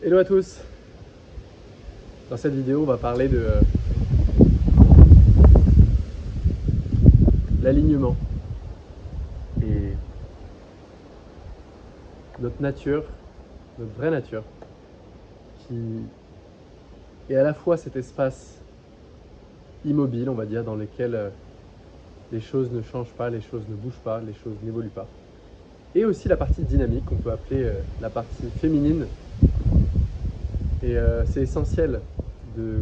Hello à tous. Dans cette vidéo, on va parler de l'alignement et notre nature, notre vraie nature, qui est à la fois cet espace immobile, on va dire, dans lequel les choses ne changent pas, les choses ne bougent pas, les choses n'évoluent pas, et aussi la partie dynamique qu'on peut appeler la partie féminine. Et c'est essentiel de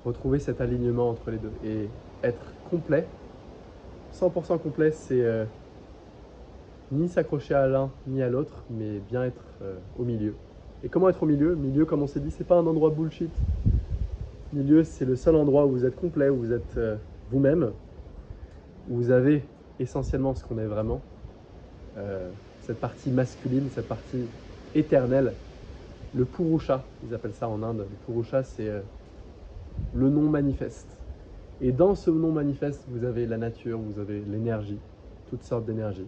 retrouver cet alignement entre les deux et être complet. 100% complet, c'est ni s'accrocher à l'un ni à l'autre, mais bien être au milieu. Et comment être au milieu? Milieu, comme on s'est dit, c'est pas un endroit bullshit. Milieu, c'est le seul endroit où vous êtes complet, où vous êtes vous-même, où vous avez essentiellement ce qu'on est vraiment, cette partie masculine, cette partie éternelle, le Purusha, ils appellent ça en Inde. Le Purusha, c'est le non manifeste. Et dans ce non manifeste, vous avez la nature, vous avez l'énergie, toutes sortes d'énergies.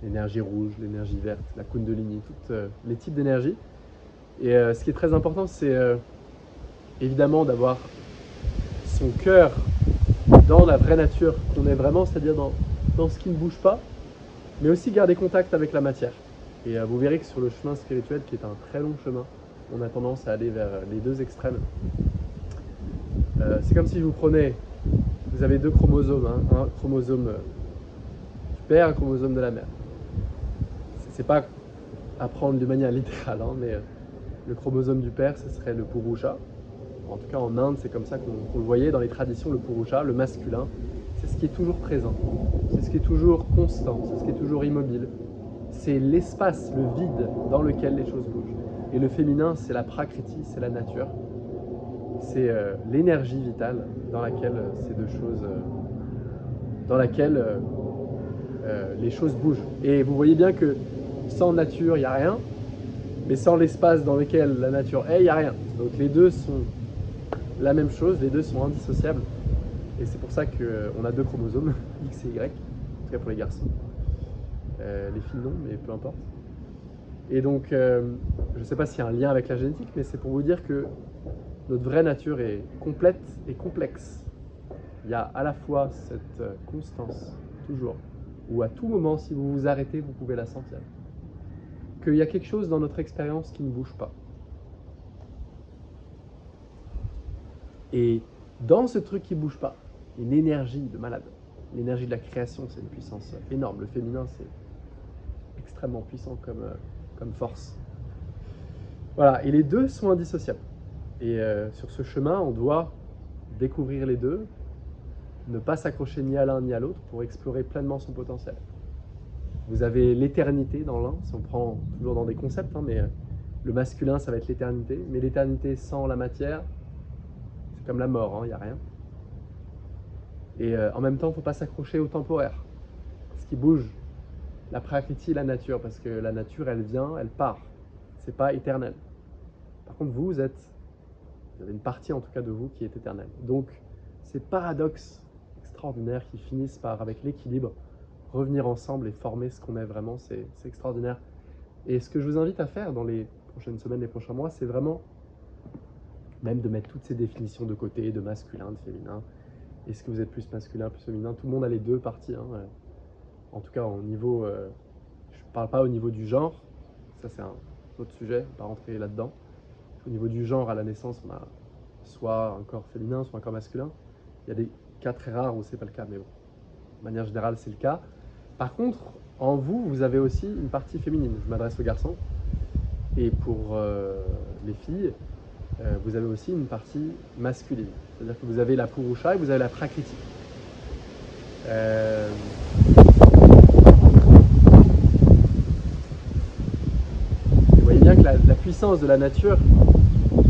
L'énergie rouge, l'énergie verte, la Kundalini, tous les types d'énergie. Et ce qui est très important, c'est évidemment d'avoir son cœur dans la vraie nature qu'on est vraiment, c'est-à-dire dans ce qui ne bouge pas, mais aussi garder contact avec la matière. Et vous verrez que sur le chemin spirituel, qui est un très long chemin, on a tendance à aller vers les deux extrêmes. C'est comme si vous prenez, vous avez deux chromosomes, hein, un chromosome du père, un chromosome de la mère. C'est pas à prendre de manière littérale, hein, mais le chromosome du père, ce serait le Purusha. En tout cas, en Inde, c'est comme ça qu'on le voyait dans les traditions, le Purusha, le masculin. C'est ce qui est toujours présent, c'est ce qui est toujours constant, c'est ce qui est toujours immobile. C'est l'espace, le vide dans lequel les choses bougent. Et le féminin, c'est la prakriti, c'est la nature. C'est l'énergie vitale dans laquelle ces deux choses, dans laquelle les choses bougent. Et vous voyez bien que sans nature, il n'y a rien, mais sans l'espace dans lequel la nature est, il n'y a rien. Donc les deux sont la même chose, les deux sont indissociables. Et c'est pour ça qu'on a deux chromosomes, X et Y, en tout cas pour les garçons. Les filles non, mais peu importe. Et donc, je ne sais pas s'il y a un lien avec la génétique, mais c'est pour vous dire que notre vraie nature est complète et complexe. Il y a à la fois cette constance, toujours, où à tout moment, si vous vous arrêtez, vous pouvez la sentir. Qu'il y a quelque chose dans notre expérience qui ne bouge pas. Et dans ce truc qui ne bouge pas, une énergie de malade. L'énergie de la création, c'est une puissance énorme. Le féminin, c'est extrêmement puissant comme force. Voilà, et les deux sont indissociables. Et sur ce chemin, on doit découvrir les deux, ne pas s'accrocher ni à l'un ni à l'autre pour explorer pleinement son potentiel. Vous avez l'éternité dans l'un, si on prend toujours dans des concepts, hein, mais le masculin, ça va être l'éternité. Mais l'éternité sans la matière, c'est comme la mort, il n'y a rien. Et en même temps, il ne faut pas s'accrocher au temporaire. Ce qui bouge, la prakriti, la nature, parce que la nature, elle vient, elle part. C'est pas éternel. Par contre, vous avez une partie en tout cas de vous qui est éternelle. Donc, ces paradoxes extraordinaires qui finissent par, avec l'équilibre, revenir ensemble et former ce qu'on est vraiment, c'est extraordinaire. Et ce que je vous invite à faire dans les prochaines semaines, les prochains mois, c'est vraiment même de mettre toutes ces définitions de côté, de masculin, de féminin. Est-ce que vous êtes plus masculin, plus féminin? Tout le monde a les deux parties. Hein. En tout cas, au niveau, je ne parle pas au niveau du genre, ça c'est un autre sujet, on ne va pas rentrer là-dedans. Au niveau du genre, à la naissance, on a soit un corps féminin, soit un corps masculin. Il y a des cas très rares où ce n'est pas le cas, mais bon, de manière générale, c'est le cas. Par contre, en vous, vous avez aussi une partie féminine. Je m'adresse aux garçons. Et pour les filles, vous avez aussi une partie masculine. C'est-à-dire que vous avez la Purusha et vous avez la Prakriti. Vous voyez bien que la puissance de la nature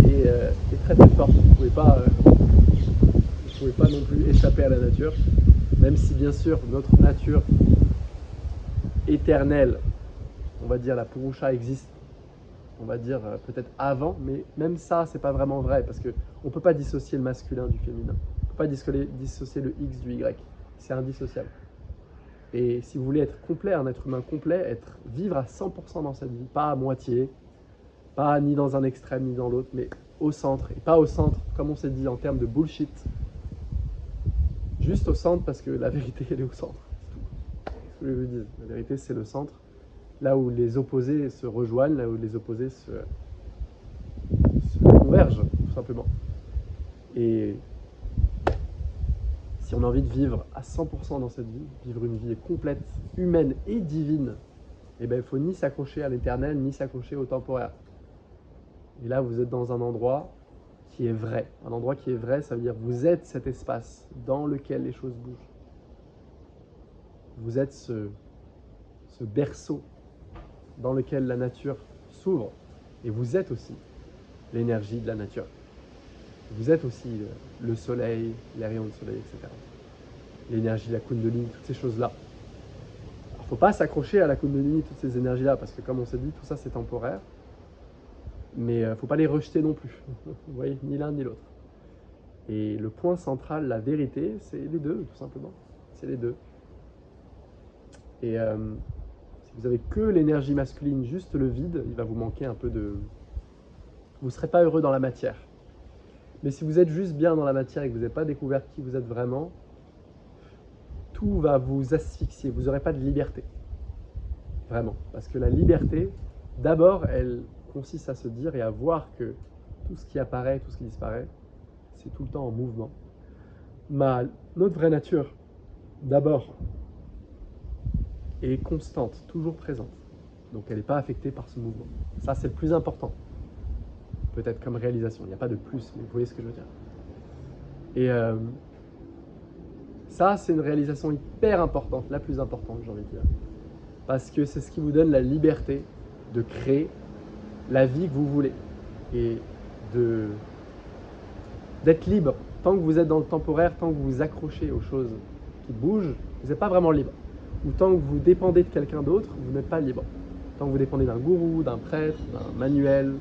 est très très forte. Vous ne pouvez pas non plus échapper à la nature, même si bien sûr notre nature éternelle, on va dire la Purusha existe, on va dire peut-être avant, mais même ça c'est pas vraiment vrai parce que on peut pas dissocier le masculin du féminin, on peut pas dissocier le X du Y, c'est indissociable. Et si vous voulez être complet, un être humain complet, vivre à 100% dans cette vie, pas à moitié, Pas ni dans un extrême ni dans l'autre, mais au centre. Et pas au centre, comme on s'est dit, en termes de bullshit. Juste au centre parce que la vérité, elle est au centre. C'est tout. Ce que je vous dis. La vérité, c'est le centre. Là où les opposés se rejoignent, là où les opposés se convergent, tout simplement. Et si on a envie de vivre à 100% dans cette vie, vivre une vie complète, humaine et divine, eh ben, il ne faut ni s'accrocher à l'éternel, ni s'accrocher au temporaire. Et là, vous êtes dans un endroit qui est vrai. Un endroit qui est vrai, ça veut dire que vous êtes cet espace dans lequel les choses bougent. Vous êtes ce berceau dans lequel la nature s'ouvre. Et vous êtes aussi l'énergie de la nature. Vous êtes aussi le soleil, les rayons de soleil, etc. L'énergie de la Kundalini, toutes ces choses-là. Il ne faut pas s'accrocher à la Kundalini, toutes ces énergies-là, parce que comme on s'est dit, tout ça c'est temporaire. Mais il ne faut pas les rejeter non plus. Vous voyez, ni l'un ni l'autre. Et le point central, la vérité, c'est les deux, tout simplement. C'est les deux. Et si vous avez que l'énergie masculine, juste le vide, il va vous manquer un peu de... Vous ne serez pas heureux dans la matière. Mais si vous êtes juste bien dans la matière et que vous n'avez pas découvert qui vous êtes vraiment, tout va vous asphyxier. Vous n'aurez pas de liberté. Vraiment. Parce que la liberté, d'abord, elle consiste à se dire et à voir que tout ce qui apparaît, tout ce qui disparaît, c'est tout le temps en mouvement. Notre vraie nature, d'abord, est constante, toujours présente. Donc elle n'est pas affectée par ce mouvement. Ça, c'est le plus important. Peut-être comme réalisation. Il n'y a pas de plus, mais vous voyez ce que je veux dire. Et ça, c'est une réalisation hyper importante, la plus importante, j'ai envie de dire. Parce que c'est ce qui vous donne la liberté de créer la vie que vous voulez. Et d'être libre. Tant que vous êtes dans le temporaire, tant que vous vous accrochez aux choses qui bougent, vous n'êtes pas vraiment libre. Ou tant que vous dépendez de quelqu'un d'autre, vous n'êtes pas libre. Tant que vous dépendez d'un gourou, d'un prêtre, d'un manuel,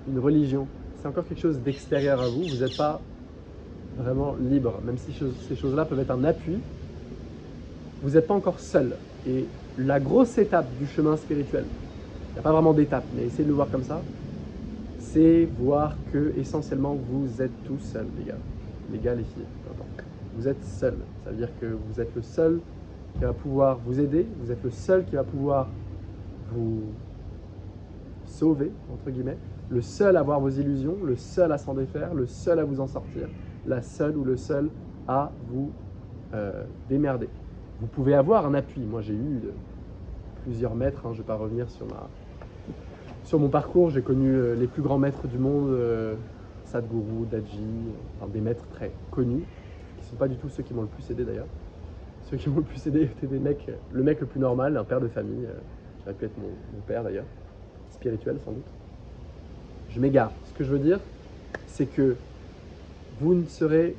d'une religion, c'est encore quelque chose d'extérieur à vous, vous n'êtes pas vraiment libre. Même si ces choses-là peuvent être un appui, vous n'êtes pas encore seul. Et la grosse étape du chemin spirituel, il n'y a pas vraiment d'étape, mais essayez de le voir comme ça, c'est voir que essentiellement vous êtes tous seuls, les gars, les filles. Vous êtes seuls. Ça veut dire que vous êtes le seul qui va pouvoir vous aider, vous êtes le seul qui va pouvoir vous sauver, entre guillemets, le seul à voir vos illusions, le seul à s'en défaire, le seul à vous en sortir, la seule ou le seul à vous démerder. Vous pouvez avoir un appui. Moi, j'ai eu plusieurs maîtres, je ne vais pas revenir sur mon parcours. J'ai connu les plus grands maîtres du monde, Sadhguru, Daji, enfin, des maîtres très connus, qui ne sont pas du tout ceux qui m'ont le plus aidé d'ailleurs. Ceux qui m'ont le plus aidé étaient le mec le plus normal, un père de famille, j'aurais pu être mon père d'ailleurs, spirituel sans doute. Je m'égare. Ce que je veux dire, c'est que vous ne serez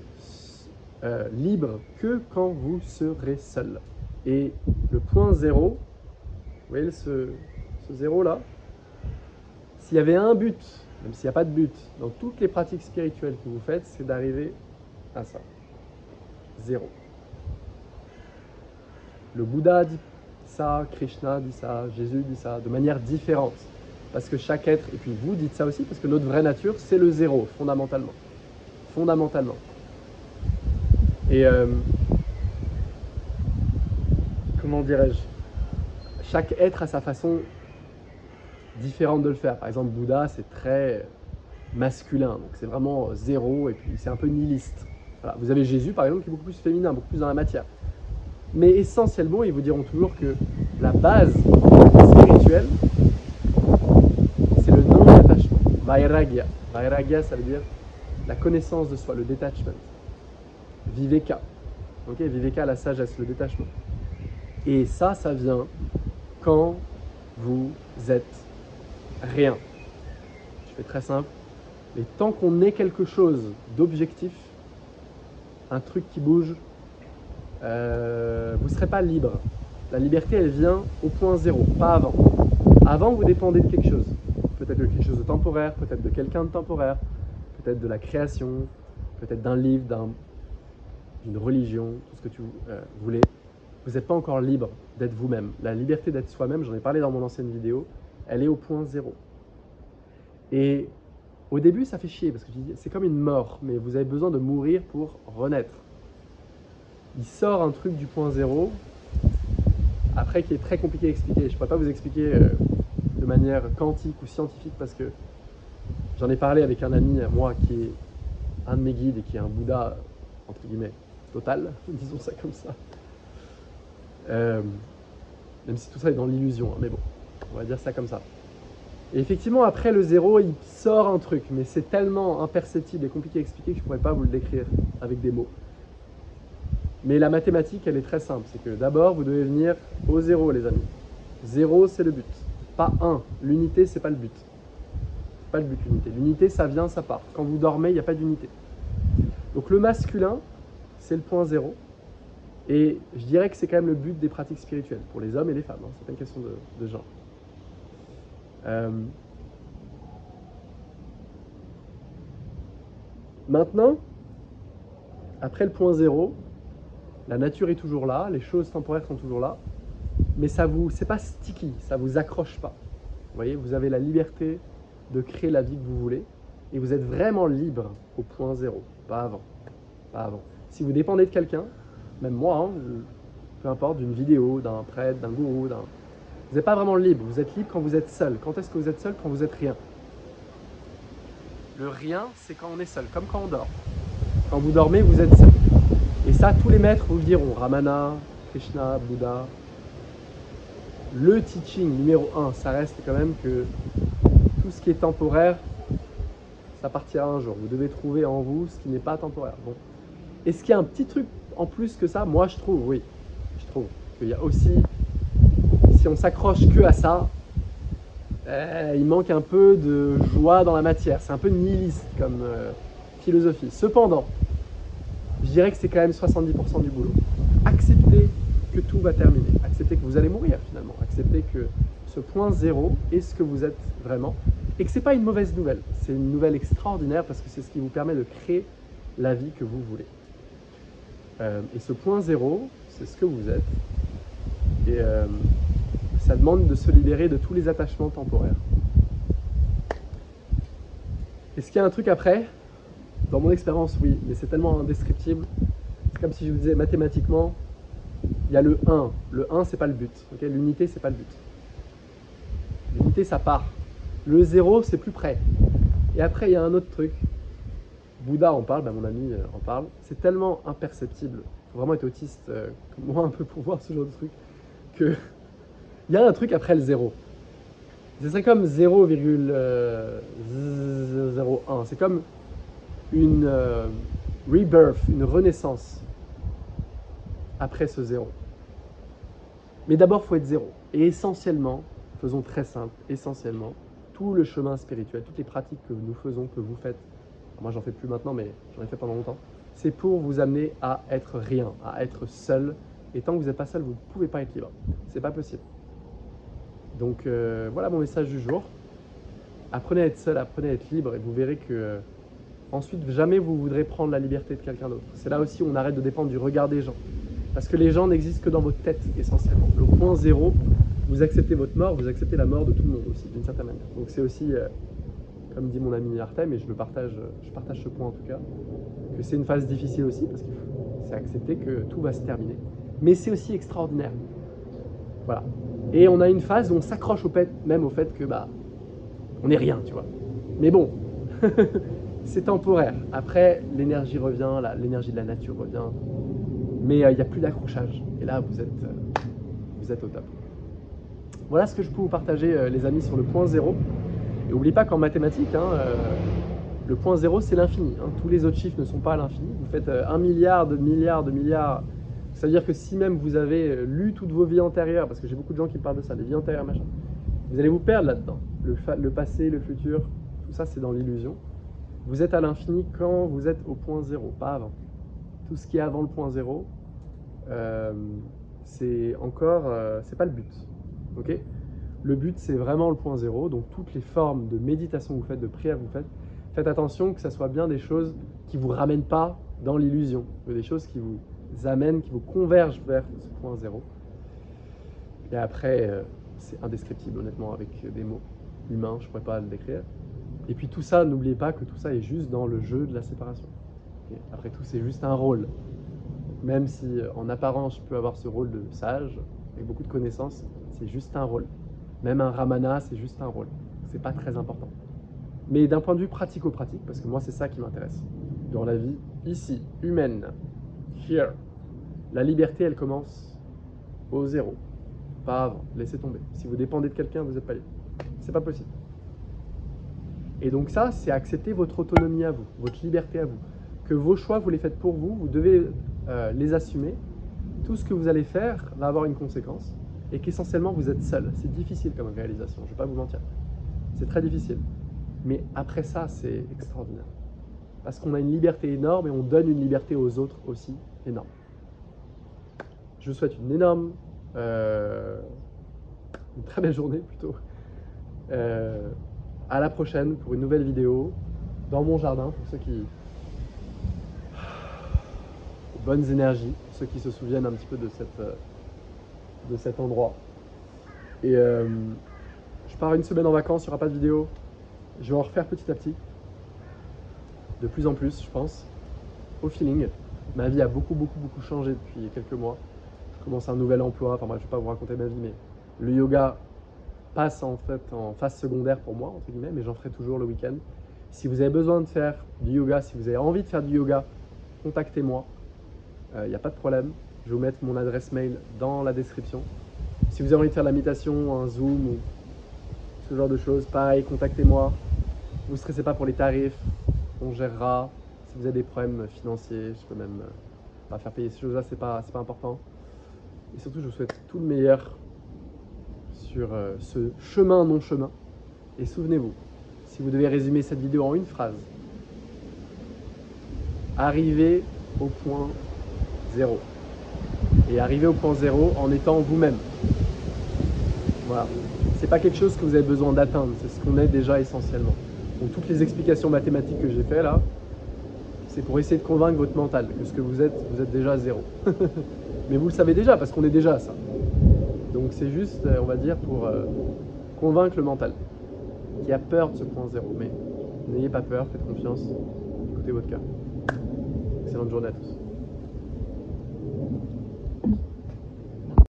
libre que quand vous serez seul. Et le point zéro, vous voyez ce zéro là, s'il y avait un but, même s'il n'y a pas de but, dans toutes les pratiques spirituelles que vous faites, c'est d'arriver à ça. Zéro. Le Bouddha dit ça, Krishna dit ça, Jésus dit ça, de manière différente. Parce que chaque être, et puis vous dites ça aussi, parce que notre vraie nature, c'est le zéro, fondamentalement. Fondamentalement. Et comment dirais-je, chaque être a sa façon différente de le faire. Par exemple, Bouddha, c'est très masculin, donc c'est vraiment zéro, et puis c'est un peu nihiliste. Voilà. Vous avez Jésus, par exemple, qui est beaucoup plus féminin, beaucoup plus dans la matière. Mais essentiellement, ils vous diront toujours que la base spirituelle, c'est le non-attachement. Vairagya. Vairagya, ça veut dire la connaissance de soi, le detachment. Viveka. Okay, Viveka, la sagesse, le détachement. Et ça vient quand vous êtes rien. Je fais très simple. Mais tant qu'on est quelque chose d'objectif, un truc qui bouge, vous ne serez pas libre. La liberté, elle vient au point zéro, pas avant. Avant, vous dépendez de quelque chose. Peut-être de quelque chose de temporaire, peut-être de quelqu'un de temporaire, peut-être de la création, peut-être d'un livre, d'une religion, tout ce que tu voulais. Vous n'êtes pas encore libre d'être vous-même. La liberté d'être soi-même, j'en ai parlé dans mon ancienne vidéo, elle est au point zéro. Et au début, ça fait chier, parce que c'est comme une mort, mais vous avez besoin de mourir pour renaître. Il sort un truc du point zéro, après qui est très compliqué à expliquer. Je ne pourrais pas vous expliquer de manière quantique ou scientifique, parce que j'en ai parlé avec un ami à moi qui est un de mes guides et qui est un Bouddha, entre guillemets, total, disons ça comme ça. Même si tout ça est dans l'illusion, hein, mais bon, on va dire ça comme ça. Et effectivement, après le zéro, il sort un truc, mais c'est tellement imperceptible et compliqué à expliquer que je ne pourrais pas vous le décrire avec des mots. Mais la mathématique, elle est très simple. C'est que d'abord, vous devez venir au zéro, les amis. Zéro, c'est le but. Pas un. L'unité, c'est pas le but. C'est pas le but, l'unité. L'unité, ça vient, ça part. Quand vous dormez, il n'y a pas d'unité. Donc le masculin, c'est le point zéro. Et je dirais que c'est quand même le but des pratiques spirituelles, pour les hommes et les femmes. Hein. C'est pas une question de genre. Maintenant, après le point zéro, la nature est toujours là, les choses temporaires sont toujours là, mais c'est pas sticky, ça vous accroche pas. Vous voyez, vous avez la liberté de créer la vie que vous voulez, et vous êtes vraiment libre au point zéro, pas avant. Pas avant. Si vous dépendez de quelqu'un, même moi, hein, peu importe, d'une vidéo, d'un prêtre, d'un gourou, vous n'êtes pas vraiment libre. Vous êtes libre quand vous êtes seul. Quand est-ce que vous êtes seul? Quand vous êtes rien. Le rien, c'est quand on est seul, comme quand on dort. Quand vous dormez, vous êtes seul. Et ça, tous les maîtres vous le diront. Ramana, Krishna, Bouddha. Le teaching numéro 1, ça reste quand même que tout ce qui est temporaire, ça partira un jour. Vous devez trouver en vous ce qui n'est pas temporaire. Bon. Est-ce qu'il y a un petit truc en plus que ça? Moi, je trouve, oui. Je trouve qu'il y a aussi, si on s'accroche que à ça, il manque un peu de joie dans la matière. C'est un peu nihiliste comme philosophie. Cependant, je dirais que c'est quand même 70% du boulot. Acceptez que tout va terminer. Acceptez que vous allez mourir finalement. Acceptez que ce point zéro est ce que vous êtes vraiment. Et que ce n'est pas une mauvaise nouvelle. C'est une nouvelle extraordinaire parce que c'est ce qui vous permet de créer la vie que vous voulez. Et ce point zéro, c'est ce que vous êtes. Et ça demande de se libérer de tous les attachements temporaires. Est-ce qu'il y a un truc après? Dans mon expérience, oui, mais c'est tellement indescriptible. C'est comme si je vous disais mathématiquement, il y a le 1. Le 1, c'est pas le but. Okay, l'unité, c'est pas le but. L'unité, ça part. Le 0, c'est plus près. Et après, il y a un autre truc. Bouddha en parle, mon ami en parle. C'est tellement imperceptible. Il faut vraiment être autiste comme moi un peu pour voir ce genre de truc. Que il y a un truc après le 0. C'est comme 0,01. C'est comme une rebirth, une renaissance après ce 0. Mais d'abord, il faut être 0. Et essentiellement, faisons très simple, essentiellement, tout le chemin spirituel, toutes les pratiques que nous faisons, que vous faites, moi j'en fais plus maintenant, mais j'en ai fait pendant longtemps, c'est pour vous amener à être rien, à être seul. Et tant que vous n'êtes pas seul, vous ne pouvez pas être libre. C'est pas possible. Donc voilà mon message du jour. Apprenez à être seul, apprenez à être libre et vous verrez que ensuite jamais vous voudrez prendre la liberté de quelqu'un d'autre. C'est là aussi où on arrête de dépendre du regard des gens. Parce que les gens n'existent que dans votre tête essentiellement. Le point zéro, vous acceptez votre mort, vous acceptez la mort de tout le monde aussi, d'une certaine manière. Donc c'est aussi, comme dit mon ami Artem, et je partage ce point en tout cas, que c'est une phase difficile aussi, parce qu'il faut accepter que tout va se terminer. Mais c'est aussi extraordinaire. Voilà. Et on a une phase où on s'accroche même au fait que on n'est rien, tu vois. Mais bon, c'est temporaire. Après, l'énergie revient, l'énergie de la nature revient. Mais il n'y a plus d'accrochage. Et là, vous êtes au top. Voilà ce que je peux vous partager, les amis, sur le point zéro. Et n'oubliez pas qu'en mathématiques, le point zéro, c'est l'infini. Tous les autres chiffres ne sont pas à l'infini. Vous faites 1 milliard de milliards de milliards. Ça veut dire que si même vous avez lu toutes vos vies antérieures, parce que j'ai beaucoup de gens qui me parlent de ça, les vies antérieures, machin, vous allez vous perdre là-dedans. Le passé, le futur, tout ça, c'est dans l'illusion. Vous êtes à l'infini quand vous êtes au point zéro, pas avant. Tout ce qui est avant le point zéro, c'est pas le but. Okay, le but, c'est vraiment le point zéro. Donc, toutes les formes de méditation que vous faites, de prière que vous faites, faites attention que ça soit bien des choses qui ne vous ramènent pas dans l'illusion, des choses qui vous amènent, qui vous convergent vers ce point zéro. Et après, c'est indescriptible, honnêtement, avec des mots humains, je ne pourrais pas le décrire. Et puis tout ça, n'oubliez pas que tout ça est juste dans le jeu de la séparation. Okay. Après tout, c'est juste un rôle. Même si en apparence, je peux avoir ce rôle de sage, avec beaucoup de connaissances, c'est juste un rôle. Même un ramana, c'est juste un rôle. C'est pas très important. Mais d'un point de vue pratico-pratique, parce que moi, c'est ça qui m'intéresse. Dans la vie, ici, humaine, here, la liberté, elle commence au zéro. Pas avant. Laissez tomber. Si vous dépendez de quelqu'un, vous n'êtes pas libre. C'est pas possible. Et donc ça, c'est accepter votre autonomie à vous, votre liberté à vous. Que vos choix, vous les faites pour vous, vous devez les assumer. Tout ce que vous allez faire va avoir une conséquence et qu'essentiellement, vous êtes seul. C'est difficile comme réalisation, je ne vais pas vous mentir. C'est très difficile. Mais après ça, c'est extraordinaire. Parce qu'on a une liberté énorme et on donne une liberté aux autres aussi énorme. Je vous souhaite une énorme, une très belle journée plutôt. À la prochaine pour une nouvelle vidéo dans mon jardin, pour ceux qui... Bonnes énergies, pour ceux qui se souviennent un petit peu de cet endroit. Et je pars une semaine en vacances, il n'y aura pas de vidéo. Je vais en refaire petit à petit. De plus en plus, je pense. Au feeling. Ma vie a beaucoup changé depuis quelques mois. Je commence un nouvel emploi. Enfin bref, je ne vais pas vous raconter ma vie, mais le yoga passe en fait en phase secondaire pour moi, entre guillemets, mais j'en ferai toujours le week-end. Si vous avez besoin de faire du yoga, si vous avez envie de faire du yoga, contactez-moi. Il n'y a pas de problème. Je vais vous mettre mon adresse mail dans la description. Si vous avez envie de faire de la méditation, un Zoom ou ce genre de choses, pareil, contactez-moi. Ne vous stressez pas pour les tarifs, on gérera. Si vous avez des problèmes financiers, je peux même pas faire payer ces choses-là, c'est pas important. Et surtout, je vous souhaite tout le meilleur sur ce chemin non-chemin. Et souvenez-vous, si vous devez résumer cette vidéo en une phrase, arrivez au point zéro. Et arrivez au point zéro en étant vous-même. Voilà. C'est pas quelque chose que vous avez besoin d'atteindre, c'est ce qu'on est déjà essentiellement. Donc toutes les explications mathématiques que j'ai fait là, c'est pour essayer de convaincre votre mental que ce que vous êtes déjà zéro. Mais vous le savez déjà parce qu'on est déjà ça. Donc c'est juste, on va dire, pour convaincre le mental qui a peur de ce point zéro. Mais n'ayez pas peur, faites confiance, écoutez votre cœur. Excellente journée à tous.